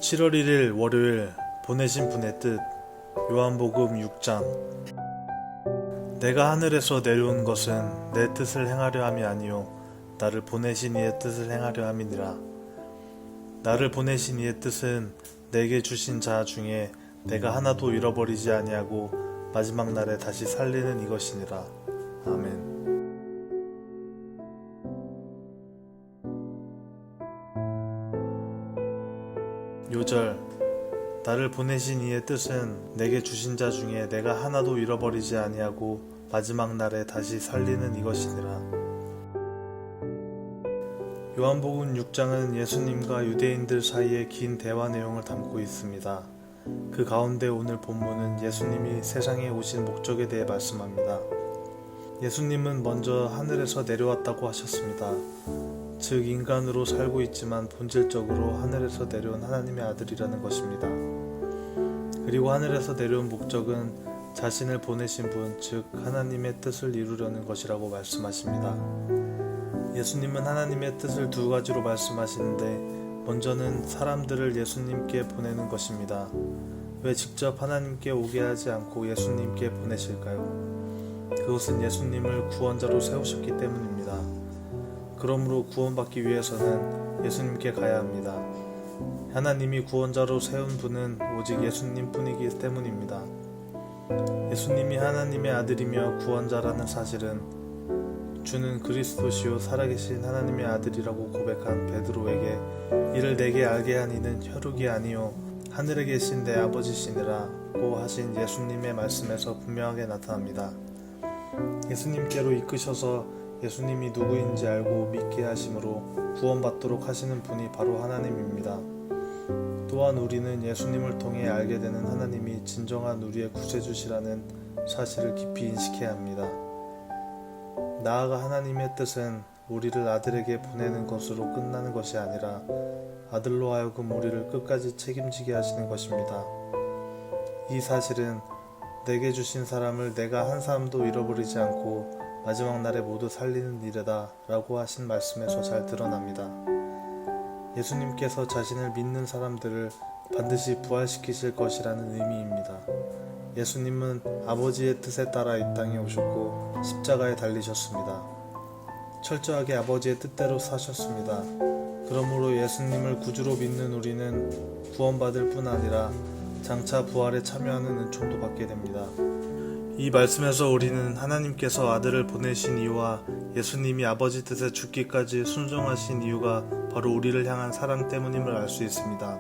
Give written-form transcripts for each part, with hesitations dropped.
7월 1일 월요일 보내신 분의 뜻 요한복음 6장 내가 하늘에서 내려온 것은 내 뜻을 행하려 함이 아니요 나를 보내신 이의 뜻을 행하려 함이니라. 나를 보내신 이의 뜻은 내게 주신 자 중에 내가 하나도 잃어버리지 아니하고 마지막 날에 다시 살리는 이것이니라. 아멘. 요절 나를 보내신 이의 뜻은 내게 주신 자 중에 내가 하나도 잃어버리지 아니하고 마지막 날에 다시 살리는 이것이니라. 요한복음 6장은 예수님과 유대인들 사이의 긴 대화 내용을 담고 있습니다. 그 가운데 오늘 본문은 예수님이 세상에 오신 목적에 대해 말씀합니다. 예수님은 먼저 하늘에서 내려왔다고 하셨습니다. 즉 인간으로 살고 있지만 본질적으로 하늘에서 내려온 하나님의 아들이라는 것입니다. 그리고 하늘에서 내려온 목적은 자신을 보내신 분, 즉 하나님의 뜻을 이루려는 것이라고 말씀하십니다. 예수님은 하나님의 뜻을 두 가지로 말씀하시는데 먼저는 사람들을 예수님께 보내는 것입니다. 왜 직접 하나님께 오게 하지 않고 예수님께 보내실까요? 그것은 예수님을 구원자로 세우셨기 때문입니다. 그러므로 구원받기 위해서는 예수님께 가야 합니다. 하나님이 구원자로 세운 분은 오직 예수님 뿐이기 때문입니다. 예수님이 하나님의 아들이며 구원자라는 사실은 주는 그리스도시요 살아계신 하나님의 아들이라고 고백한 베드로에게 이를 내게 알게 한 이는 혈육이 아니요 하늘에 계신 내 아버지시니라고 하신 예수님의 말씀에서 분명하게 나타납니다. 예수님께로 이끄셔서 예수님이 누구인지 알고 믿게 하심으로 구원받도록 하시는 분이 바로 하나님입니다. 또한 우리는 예수님을 통해 알게 되는 하나님이 진정한 우리의 구세주시라는 사실을 깊이 인식해야 합니다. 나아가 하나님의 뜻은 우리를 아들에게 보내는 것으로 끝나는 것이 아니라 아들로 하여금 우리를 끝까지 책임지게 하시는 것입니다. 이 사실은 내게 주신 사람을 내가 한 사람도 잃어버리지 않고 마지막 날에 모두 살리는 일이다 라고 하신 말씀에서 잘 드러납니다. 예수님께서 자신을 믿는 사람들을 반드시 부활시키실 것이라는 의미입니다. 예수님은 아버지의 뜻에 따라 이 땅에 오셨고 십자가에 달리셨습니다. 철저하게 아버지의 뜻대로 사셨습니다. 그러므로 예수님을 구주로 믿는 우리는 구원받을 뿐 아니라 장차 부활에 참여하는 은총도 받게 됩니다. 이 말씀에서 우리는 하나님께서 아들을 보내신 이유와 예수님이 아버지 뜻에 죽기까지 순종하신 이유가 바로 우리를 향한 사랑 때문임을 알 수 있습니다.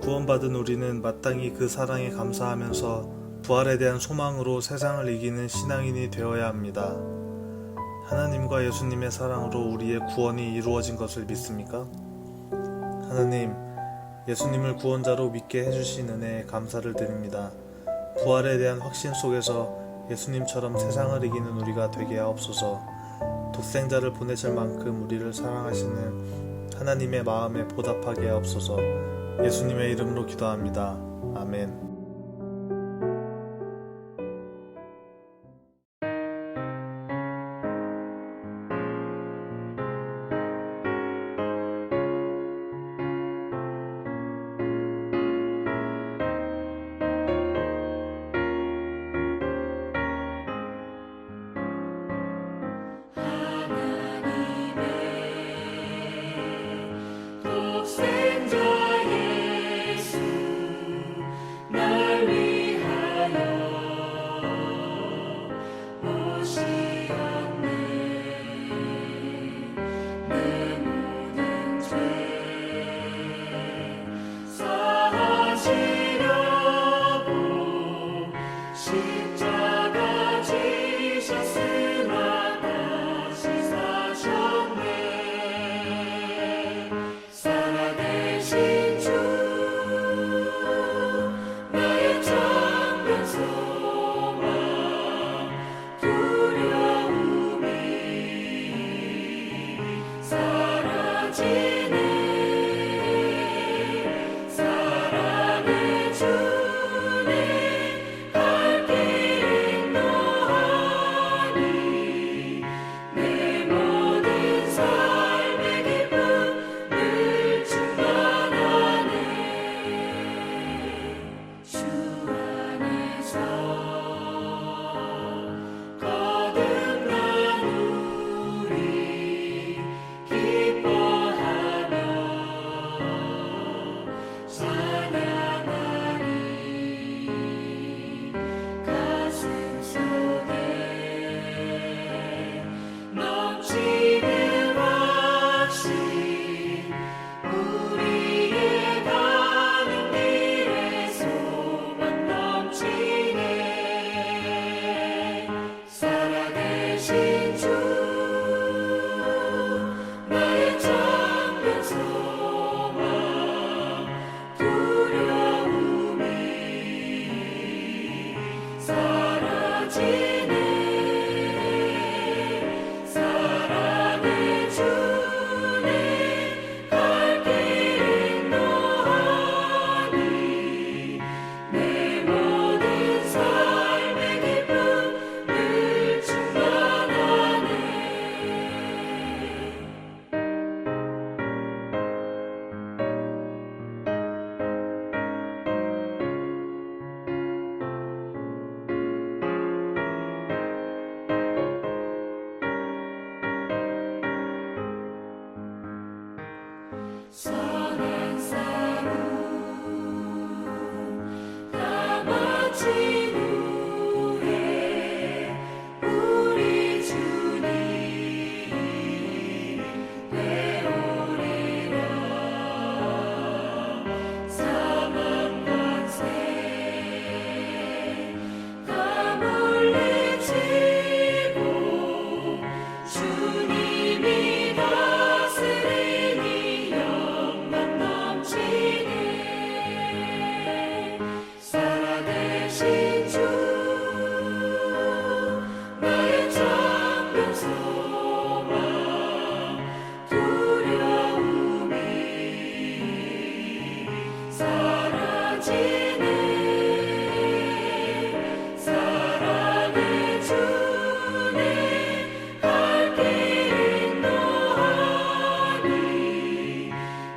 구원받은 우리는 마땅히 그 사랑에 감사하면서 부활에 대한 소망으로 세상을 이기는 신앙인이 되어야 합니다. 하나님과 예수님의 사랑으로 우리의 구원이 이루어진 것을 믿습니까? 하나님, 예수님을 구원자로 믿게 해주신 은혜에 감사를 드립니다. 부활에 대한 확신 속에서 예수님처럼 세상을 이기는 우리가 되게 하옵소서. 독생자를 보내실 만큼 우리를 사랑하시는 하나님의 마음에 보답하게 하옵소서. 예수님의 이름으로 기도합니다. 아멘. 독생자 예수 선한 싸움 다 마친 후에 우리 주님 되오리라. 사망 권세 다 물리치고 주님이 다스리니 영광 넘치네. 살아계신 주 나의 참된 소망 두려움이 사라지네. 사랑의 주님 갈 길 인도하니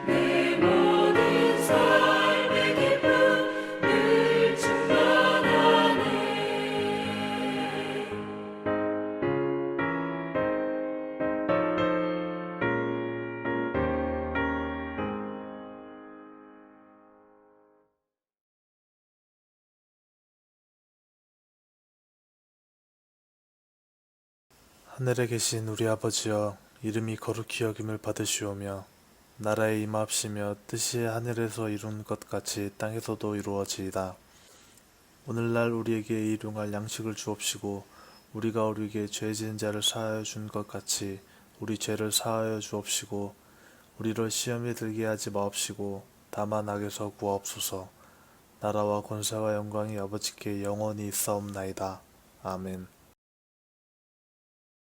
내 모든 삶의 기쁨 늘 충만하네. 하늘에 계신 우리 아버지여, 이름이 거룩히 여김을 받으시오며 나라에 임하옵시며 뜻이 하늘에서 이룬 것 같이 땅에서도 이루어지이다. 오늘날 우리에게 일용할 양식을 주옵시고 우리가 우리에게 죄 지은 자를 사하여 준 것 같이 우리 죄를 사하여 주옵시고 우리를 시험에 들게 하지 마옵시고 다만 악에서 구하옵소서. 나라와 권세와 영광이 아버지께 영원히 있사옵나이다. 아멘.